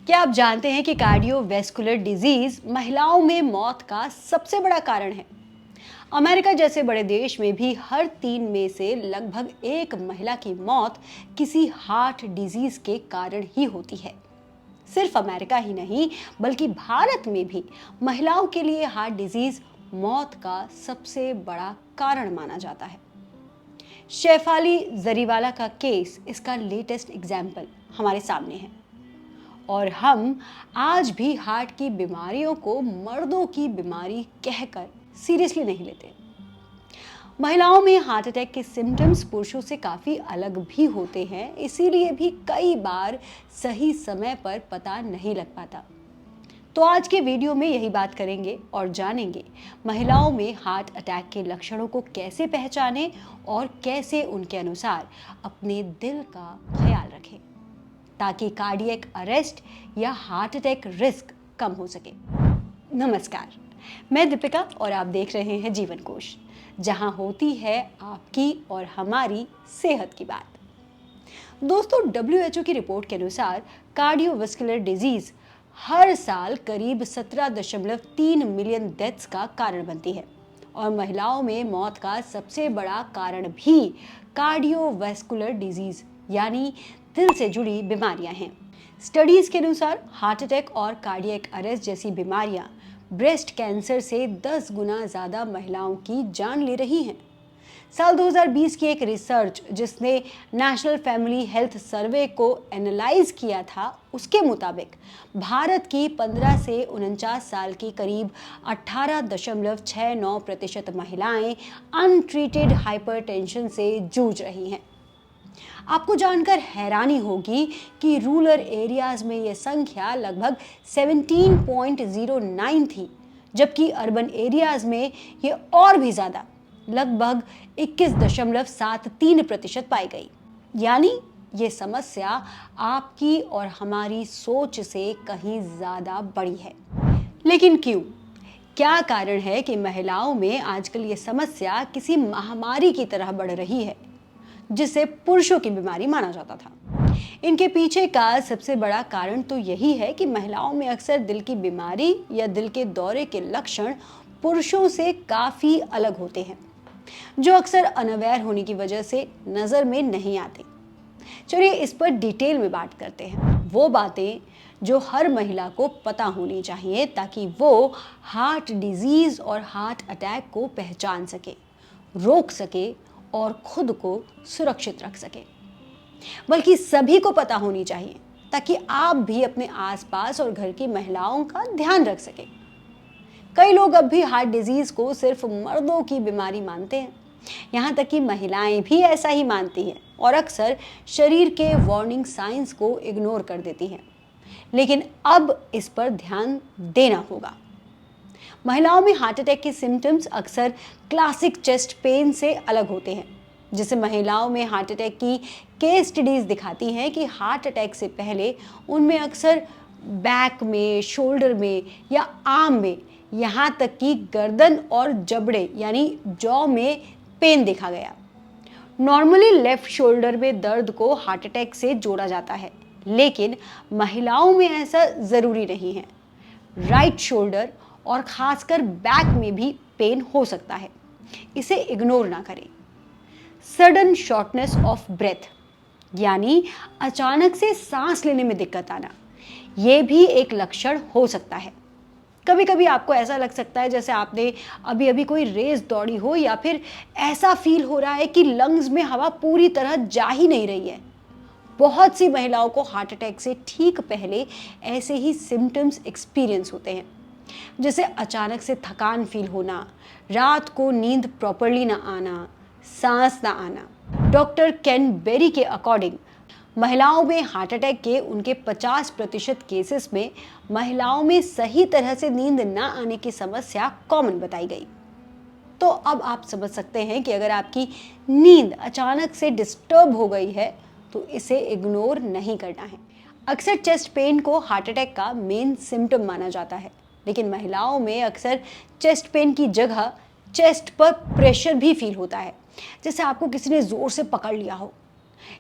क्या आप जानते हैं कि कार्डियोवैस्कुलर डिजीज महिलाओं में मौत का सबसे बड़ा कारण है। अमेरिका जैसे बड़े देश में भी हर 3 में से लगभग एक महिला की मौत किसी हार्ट डिजीज के कारण ही होती है। सिर्फ अमेरिका ही नहीं बल्कि भारत में भी महिलाओं के लिए हार्ट डिजीज मौत का सबसे बड़ा कारण माना जाता है। शेफाली जरीवाला का केस इसका लेटेस्ट एग्जाम्पल हमारे सामने है। और हम आज भी हार्ट की बीमारियों को मर्दों की बीमारी कहकर सीरियसली नहीं लेते। महिलाओं में हार्ट अटैक के सिम्टम्स पुरुषों से काफ़ी अलग भी होते हैं, इसीलिए भी कई बार सही समय पर पता नहीं लग पाता। तो आज के वीडियो में यही बात करेंगे और जानेंगे महिलाओं में हार्ट अटैक के लक्षणों को कैसे पहचानें और कैसे उनके अनुसार अपने दिल का ख्याल रखें ताकि कार्डियक अरेस्ट या हार्ट अटैक रिस्क कम हो सके। नमस्कार, मैं दीपिका और आप देख रहे हैं जीवन कोश, जहां होती है आपकी और हमारी सेहत की बात। दोस्तों, WHO की रिपोर्ट के अनुसार कार्डियोवैस्कुलर डिजीज हर साल करीब 17.3 मिलियन डेथ्स का कारण बनती है और महिलाओं में मौत का सबसे बड़ा कारण भी कार्डियोवैस्कुलर डिजीज यानी दिल से जुड़ी बीमारियां हैं। स्टडीज के अनुसार हार्ट अटैक और कार्डियक अरेस्ट जैसी बीमारियां ब्रेस्ट कैंसर से 10 गुना ज़्यादा महिलाओं की जान ले रही हैं। साल 2020 की एक रिसर्च जिसने नेशनल फैमिली हेल्थ सर्वे को एनालाइज किया था, उसके मुताबिक भारत की 15 से 49 साल की करीब 18.69% महिलाएं अनट्रीटेड हाइपरटेंशन से जूझ रही हैं। आपको जानकर हैरानी होगी कि रूरल एरियाज में यह संख्या लगभग 17.09 थी, जबकि अर्बन एरियाज में यह और भी ज़्यादा लगभग 21.73% पाई गई। यानी ये समस्या आपकी और हमारी सोच से कहीं ज़्यादा बड़ी है। लेकिन क्यों? क्या कारण है कि महिलाओं में आजकल ये समस्या किसी महामारी की तरह बढ़ रही है, जिसे पुरुषों की बीमारी माना जाता था? इनके पीछे का सबसे बड़ा कारण तो यही है कि महिलाओं में अक्सर दिल की बीमारी या दिल के दौरे के लक्षण पुरुषों से काफ़ी अलग होते हैं, जो अक्सर अनअवेयर होने की वजह से नज़र में नहीं आते। चलिए इस पर डिटेल में बात करते हैं, वो बातें जो हर महिला को पता होनी चाहिए ताकि वो हार्ट डिजीज़ और हार्ट अटैक को पहचान सके, रोक सके और खुद को सुरक्षित रख सके। बल्कि सभी को पता होनी चाहिए ताकि आप भी अपने आसपास और घर की महिलाओं का ध्यान रख सके। कई लोग अब भी हार्ट डिजीज को सिर्फ मर्दों की बीमारी मानते हैं, यहाँ तक कि महिलाएं भी ऐसा ही मानती हैं और अक्सर शरीर के वार्निंग साइंस को इग्नोर कर देती हैं। लेकिन अब इस पर ध्यान देना होगा। महिलाओं में हार्ट अटैक के सिम्टम्स अक्सर क्लासिक चेस्ट पेन से अलग होते हैं, जिसे महिलाओं में हार्ट अटैक की केस स्टडीज दिखाती हैं कि हार्ट अटैक से पहले उनमें अक्सर बैक में, शोल्डर में या आर्म में, यहाँ तक कि गर्दन और जबड़े यानी जॉ में पेन देखा गया। नॉर्मली लेफ्ट शोल्डर में दर्द को हार्ट अटैक से जोड़ा जाता है, लेकिन महिलाओं में ऐसा ज़रूरी नहीं है। राइट शोल्डर और खासकर बैक में भी पेन हो सकता है, इसे इग्नोर ना करें। सडन शॉर्टनेस ऑफ ब्रेथ यानी अचानक से सांस लेने में दिक्कत आना, ये भी एक लक्षण हो सकता है। कभी कभी आपको ऐसा लग सकता है जैसे आपने अभी अभी कोई रेस दौड़ी हो, या फिर ऐसा फील हो रहा है कि लंग्स में हवा पूरी तरह जा ही नहीं रही है। बहुत सी महिलाओं को हार्ट अटैक से ठीक पहले ऐसे ही सिम्टम्स एक्सपीरियंस होते हैं, जैसे अचानक से थकान फील होना, रात को नींद प्रॉपरली ना आना, सांस ना आना। डॉक्टर केन बेरी के अकॉर्डिंग महिलाओं में हार्ट अटैक के उनके 50% केसेस में महिलाओं में सही तरह से नींद ना आने की समस्या कॉमन बताई गई। तो अब आप समझ सकते हैं कि अगर आपकी नींद अचानक से डिस्टर्ब हो गई है तो इसे इग्नोर नहीं करना है। अक्सर चेस्ट पेन को हार्ट अटैक का मेन सिम्टम माना जाता है, लेकिन महिलाओं में अक्सर चेस्ट पेन की जगह चेस्ट पर प्रेशर भी फील होता है, जैसे आपको किसी ने ज़ोर से पकड़ लिया हो।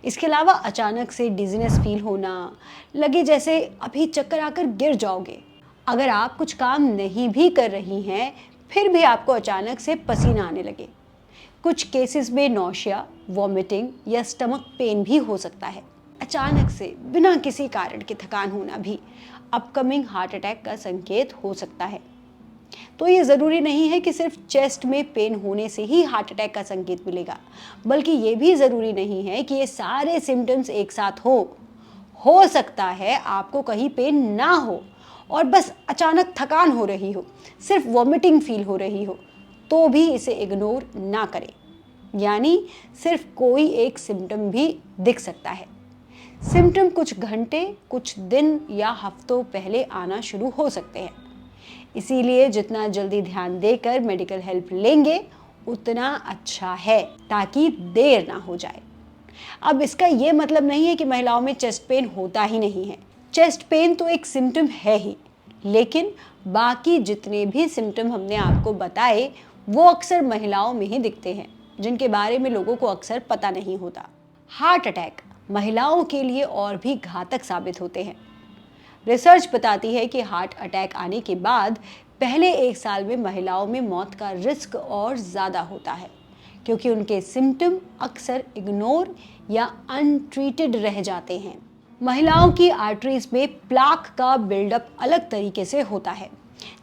इसके अलावा अचानक से डिजीनेस फील होना, लगे जैसे अभी चक्कर आकर गिर जाओगे। अगर आप कुछ काम नहीं भी कर रही हैं, फिर भी आपको अचानक से पसीना आने लगे। कुछ केसेस में नौशिया, वॉमिटिंग या स्टमक पेन भी हो सकता है। अचानक से बिना किसी कारण के थकान होना भी अपकमिंग हार्ट अटैक का संकेत हो सकता है। तो ये ज़रूरी नहीं है कि सिर्फ चेस्ट में पेन होने से ही हार्ट अटैक का संकेत मिलेगा, बल्कि ये भी ज़रूरी नहीं है कि ये सारे सिम्टम्स एक साथ हो सकता है आपको कहीं पेन ना हो और बस अचानक थकान हो रही हो, सिर्फ वॉमिटिंग फील हो रही हो, तो भी इसे इग्नोर ना करें। यानी सिर्फ कोई एक सिम्टम भी दिख सकता है। सिम्टम कुछ घंटे, कुछ दिन या हफ्तों पहले आना शुरू हो सकते हैं। इसीलिए जितना जल्दी ध्यान देकर मेडिकल हेल्प लेंगे उतना अच्छा है, ताकि देर ना हो जाए। अब इसका ये मतलब नहीं है कि महिलाओं में चेस्ट पेन होता ही नहीं है। चेस्ट पेन तो एक सिम्टम है ही, लेकिन बाकी जितने भी सिम्टम हमने आपको बताए वो अक्सर महिलाओं में ही दिखते हैं, जिनके बारे में लोगों को अक्सर पता नहीं होता। हार्ट अटैक महिलाओं के लिए और भी घातक साबित होते हैं। रिसर्च बताती है कि हार्ट अटैक आने के बाद पहले 1 साल में महिलाओं में मौत का रिस्क और ज़्यादा होता है, क्योंकि उनके सिम्टम अक्सर इग्नोर या अनट्रीटेड रह जाते हैं। महिलाओं की आर्टरीज में प्लाक का बिल्डअप अलग तरीके से होता है,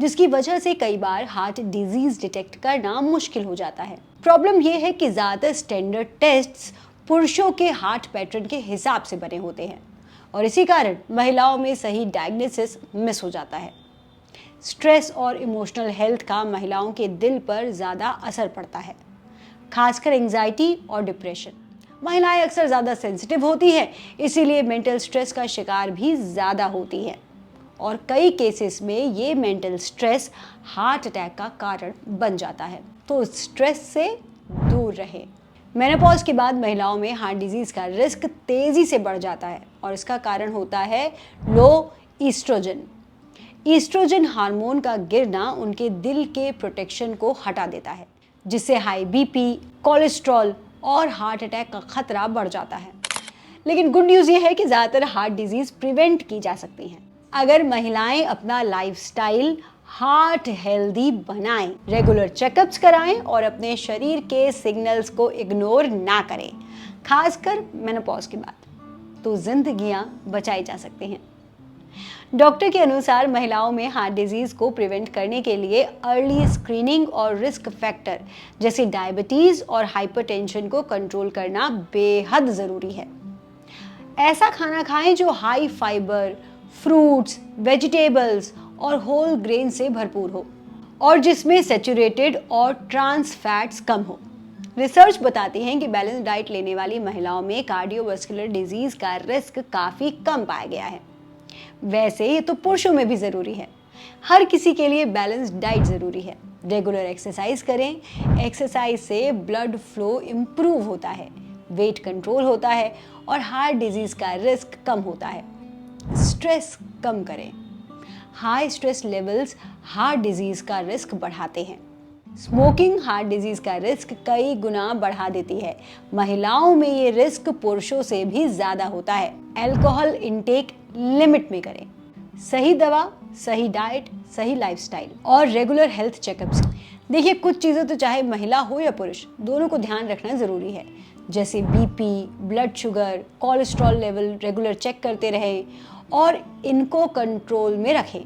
जिसकी वजह से कई बार हार्ट डिजीज डिटेक्ट करना मुश्किल हो जाता है। प्रॉब्लम यह है कि ज़्यादातर स्टैंडर्ड टेस्ट्स पुरुषों के हार्ट पैटर्न के हिसाब से बने होते हैं और इसी कारण महिलाओं में सही डायग्नोसिस मिस हो जाता है। स्ट्रेस और इमोशनल हेल्थ का महिलाओं के दिल पर ज़्यादा असर पड़ता है, खासकर एंजाइटी और डिप्रेशन। महिलाएं अक्सर ज़्यादा सेंसिटिव होती हैं, इसीलिए मेंटल स्ट्रेस का शिकार भी ज़्यादा होती है और कई केसेस में ये मेंटल स्ट्रेस हार्ट अटैक का कारण बन जाता है। तो स्ट्रेस से दूर रहें। मेनोपॉज के बाद महिलाओं में हार्ट डिजीज का रिस्क तेजी से बढ़ जाता है और इसका कारण होता है लो ईस्ट्रोजन। ईस्ट्रोजन हार्मोन का गिरना उनके दिल के प्रोटेक्शन को हटा देता है, जिससे हाई बीपी, कोलेस्ट्रॉल और हार्ट अटैक का खतरा बढ़ जाता है। लेकिन गुड न्यूज़ ये है कि ज़्यादातर हार्ट डिजीज प्रिवेंट की जा सकती हैं अगर महिलाएं अपना लाइफस्टाइल हार्ट हेल्दी बनाएं, रेगुलर चेकअप्स कराएं और अपने शरीर के सिग्नल्स को इग्नोर ना करें, खासकर मेनोपॉज के बाद, तो जिंदगियां बचाई जा सकती हैं। डॉक्टर के अनुसार महिलाओं में हार्ट डिजीज को प्रिवेंट करने के लिए अर्ली स्क्रीनिंग और रिस्क फैक्टर जैसे डायबिटीज और हाइपरटेंशन को कंट्रोल करना बेहद ज़रूरी है। ऐसा खाना खाएं जो हाई फाइबर, फ्रूट्स, वेजिटेबल्स और होल ग्रेन से भरपूर हो और जिसमें सैचुरेटेड और ट्रांस फैट्स कम हो। रिसर्च बताती है कि बैलेंस डाइट लेने वाली महिलाओं में कार्डियोवास्कुलर डिजीज का रिस्क काफ़ी कम पाया गया है। वैसे ये तो पुरुषों में भी ज़रूरी है। हर किसी के लिए बैलेंस डाइट ज़रूरी है। रेगुलर एक्सरसाइज करें। एक्सरसाइज से ब्लड फ्लो इम्प्रूव होता है, वेट कंट्रोल होता है और हार्ट डिजीज का रिस्क कम होता है। स्ट्रेस कम करें। High stress levels heart disease का रिस्क बढ़ाते हैं। स्मोकिंग हार्ट डिजीज का रिस्क कई गुना बढ़ा देती है। महिलाओं में ये रिस्क पुरुषों से भी ज़्यादा होता है। अल्कोहल इंटेक लिमिट में करें। सही दवा, सही डाइट, सही लाइफस्टाइल और रेगुलर हेल्थ चेकअप्स। देखिए, कुछ चीज़ें तो चाहे महिला हो या पुरुष, दोनों को ध्यान रखना ज़रूरी है, जैसे BP, blood sugar, cholesterol level regular check करते रहें और इनको कंट्रोल में रखें।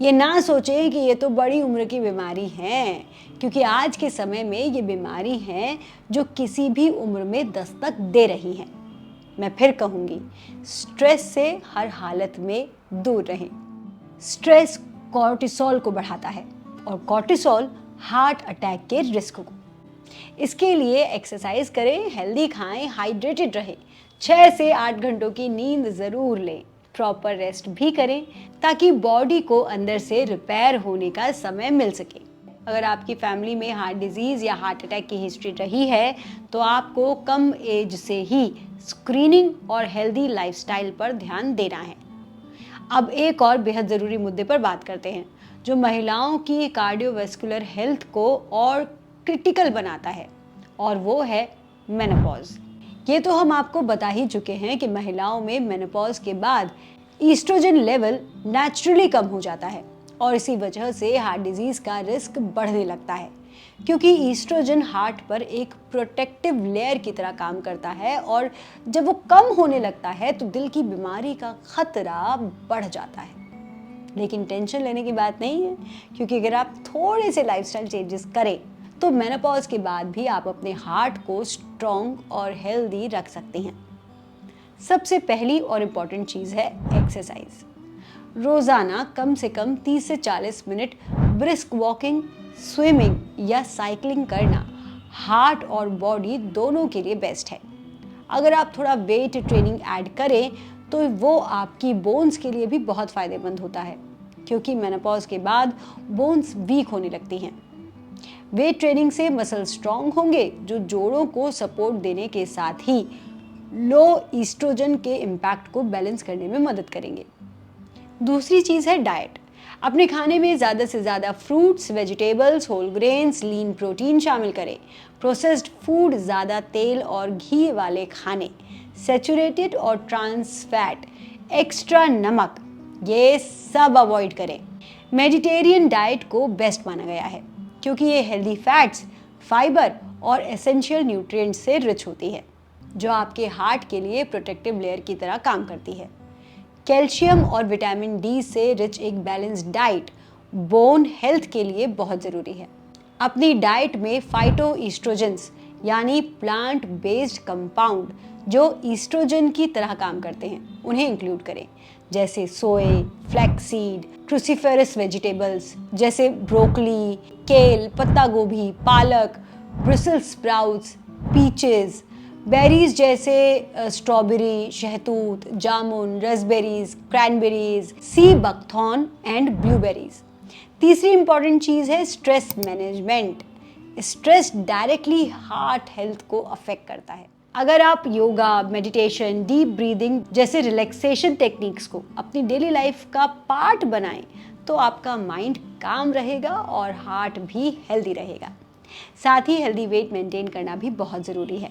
ये ना सोचें कि ये तो बड़ी उम्र की बीमारी है, क्योंकि आज के समय में ये बीमारी है जो किसी भी उम्र में दस्तक दे रही हैं। मैं फिर कहूँगी, स्ट्रेस से हर हालत में दूर रहें। स्ट्रेस कॉर्टिसोल को बढ़ाता है और कॉर्टिसोल हार्ट अटैक के रिस्क को। इसके लिए एक्सरसाइज करें, हेल्दी खाएं, हाइड्रेटेड रहें, 6 से 8 घंटों की नींद ज़रूर लें, प्रॉपर रेस्ट भी करें ताकि बॉडी को अंदर से रिपेयर होने का समय मिल सके। अगर आपकी फैमिली में हार्ट डिजीज़ या हार्ट अटैक की हिस्ट्री रही है तो आपको कम एज से ही स्क्रीनिंग और हेल्दी लाइफस्टाइल पर ध्यान देना है। अब एक और बेहद ज़रूरी मुद्दे पर बात करते हैं जो महिलाओं की कार्डियोवास्कुलर हेल्थ को और क्रिटिकल बनाता है, और वो है मेनोपॉज। ये तो हम आपको बता ही चुके हैं कि महिलाओं में मेनोपॉज के बाद ईस्ट्रोजन लेवल नेचुरली कम हो जाता है और इसी वजह से हार्ट डिजीज का रिस्क बढ़ने लगता है, क्योंकि ईस्ट्रोजन हार्ट पर एक प्रोटेक्टिव लेयर की तरह काम करता है और जब वो कम होने लगता है तो दिल की बीमारी का खतरा बढ़ जाता है। लेकिन टेंशन लेने की बात नहीं है, क्योंकि अगर आप थोड़े से लाइफस्टाइल चेंजेस करें तो मेनोपॉज के बाद भी आप अपने हार्ट को स्ट्रॉन्ग और हेल्दी रख सकते हैं। सबसे पहली और इम्पॉर्टेंट चीज़ है एक्सरसाइज। रोज़ाना कम से कम 30 से 40 मिनट ब्रिस्क वॉकिंग, स्विमिंग या साइकिलिंग करना हार्ट और बॉडी दोनों के लिए बेस्ट है। अगर आप थोड़ा वेट ट्रेनिंग ऐड करें तो वो आपकी बोन्स के लिए भी बहुत फ़ायदेमंद होता है, क्योंकि मेनोपॉज के बाद बोन्स वीक होने लगती हैं। वेट ट्रेनिंग से मसल स्ट्रॉन्ग होंगे, जो जोड़ों को सपोर्ट देने के साथ ही लो ईस्ट्रोजन के इम्पैक्ट को बैलेंस करने में मदद करेंगे। दूसरी चीज़ है डाइट। अपने खाने में ज़्यादा से ज़्यादा fruits, vegetables, whole grains, lean protein शामिल करें। प्रोसेस्ड फूड, ज़्यादा तेल और घी वाले खाने, सैचुरेटेड और ट्रांस फैट, एक्स्ट्रा नमक, ये सब अवॉइड करें। मेडिटेरियन डाइट को बेस्ट माना गया है, क्योंकि ये हेल्दी फैट्स, फाइबर और एसेंशियल न्यूट्रिएंट्स से रिच होती है, जो आपके हार्ट के लिए प्रोटेक्टिव लेयर की तरह काम करती है। कैल्शियम और विटामिन डी से रिच एक बैलेंस्ड डाइट बोन हेल्थ के लिए बहुत ज़रूरी है। अपनी डाइट में फाइटो ईस्ट्रोजेंस यानी प्लांट बेस्ड कंपाउंड जो ईस्ट्रोजन की तरह काम करते हैं उन्हें इंक्लूड करें, जैसे सोए, फ्लैक्सीड, क्रूसीफेरस वेजिटेबल्स जैसे ब्रोकली, केल, पत्ता गोभी, पालक, ब्रसेल्स स्प्राउट्स, पीचेस, बेरीज जैसे स्ट्रॉबेरी, शहतूत, जामुन, raspberries, cranberries, sea buckthorn and blueberries. तीसरी इंपॉर्टेंट चीज़ है stress management. Stress directly heart health को अफेक्ट करता है। अगर आप योगा, मेडिटेशन, डीप ब्रीदिंग जैसे रिलैक्सेशन टेक्निक्स को अपनी डेली लाइफ का पार्ट बनाएं तो आपका माइंड काम रहेगा और हार्ट भी हेल्दी रहेगा। साथ ही हेल्दी वेट मेंटेन करना भी बहुत ज़रूरी है।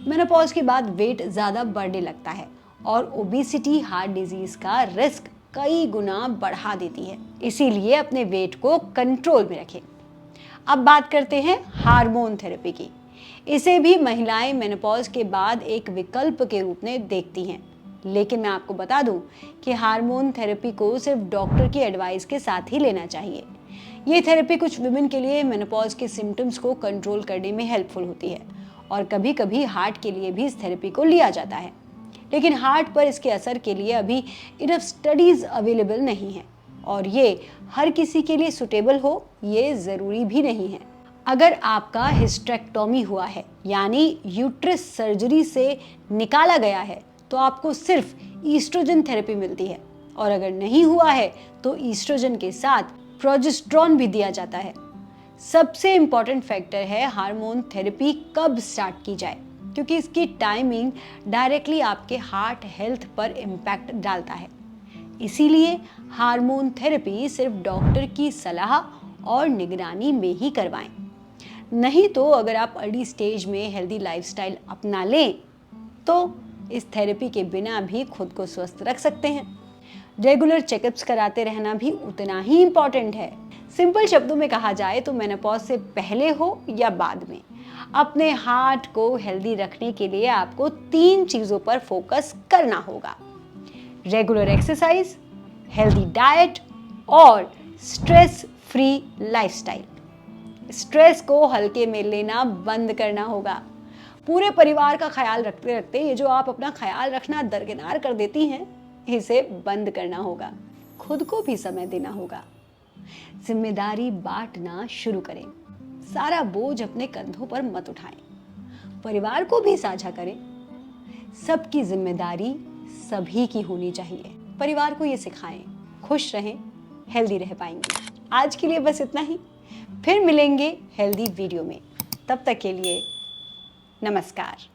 मेनोपॉज के बाद वेट ज़्यादा बढ़ने लगता है और ओबेसिटी हार्ट डिजीज़ का रिस्क कई गुना बढ़ा देती है, इसीलिए अपने वेट को कंट्रोल में रखें। अब बात करते हैं हार्मोन थेरेपी की। इसे भी महिलाएं मेनोपॉज के बाद एक विकल्प के रूप में देखती हैं, लेकिन मैं आपको बता दूं कि हार्मोन थेरेपी को सिर्फ डॉक्टर की एडवाइस के साथ ही लेना चाहिए। ये थेरेपी कुछ वुमेन के लिए मेनोपॉज के सिम्टम्स को कंट्रोल करने में हेल्पफुल होती है और कभी कभी हार्ट के लिए भी इस थेरेपी को लिया जाता है, लेकिन हार्ट पर इसके असर के लिए अभी इनफ स्टडीज़ अवेलेबल नहीं है और ये हर किसी के लिए सुटेबल हो ये ज़रूरी भी नहीं है। अगर आपका हिस्टेरेक्टोमी हुआ है यानी यूट्रस सर्जरी से निकाला गया है तो आपको सिर्फ ईस्ट्रोजन थेरेपी मिलती है, और अगर नहीं हुआ है तो ईस्ट्रोजन के साथ प्रोजेस्टेरॉन भी दिया जाता है। सबसे इम्पॉर्टेंट फैक्टर है हार्मोन थेरेपी कब स्टार्ट की जाए, क्योंकि इसकी टाइमिंग डायरेक्टली आपके हार्ट हेल्थ पर इम्पैक्ट डालता है। इसीलिए हार्मोन थेरेपी सिर्फ डॉक्टर की सलाह और निगरानी में ही करवाएं। नहीं तो अगर आप अर्ली स्टेज में हेल्दी लाइफस्टाइल अपना लें तो इस थेरेपी के बिना भी खुद को स्वस्थ रख सकते हैं। रेगुलर चेकअप्स कराते रहना भी उतना ही इम्पॉर्टेंट है। सिंपल शब्दों में कहा जाए तो मेनोपॉज से पहले हो या बाद में, अपने हार्ट को हेल्दी रखने के लिए आपको 3 चीज़ों पर फोकस करना होगा: रेगुलर एक्सरसाइज, हेल्दी डाइट और स्ट्रेस फ्री लाइफस्टाइल। स्ट्रेस को हल्के में लेना बंद करना होगा। पूरे परिवार का ख्याल रखते रखते ये जो आप अपना ख्याल रखना दरकिनार कर देती हैं, इसे बंद करना होगा। खुद को भी समय देना होगा। जिम्मेदारी बांटना शुरू करें। सारा बोझ अपने कंधों पर मत उठाएं। परिवार को भी साझा करें। सबकी जिम्मेदारी सभी की होनी चाहिए। परिवार को ये सिखाएं। खुश रहें, हेल्दी रह पाएंगे। आज के लिए बस इतना ही। फिर मिलेंगे हेल्दी वीडियो में। तब तक के लिए नमस्कार।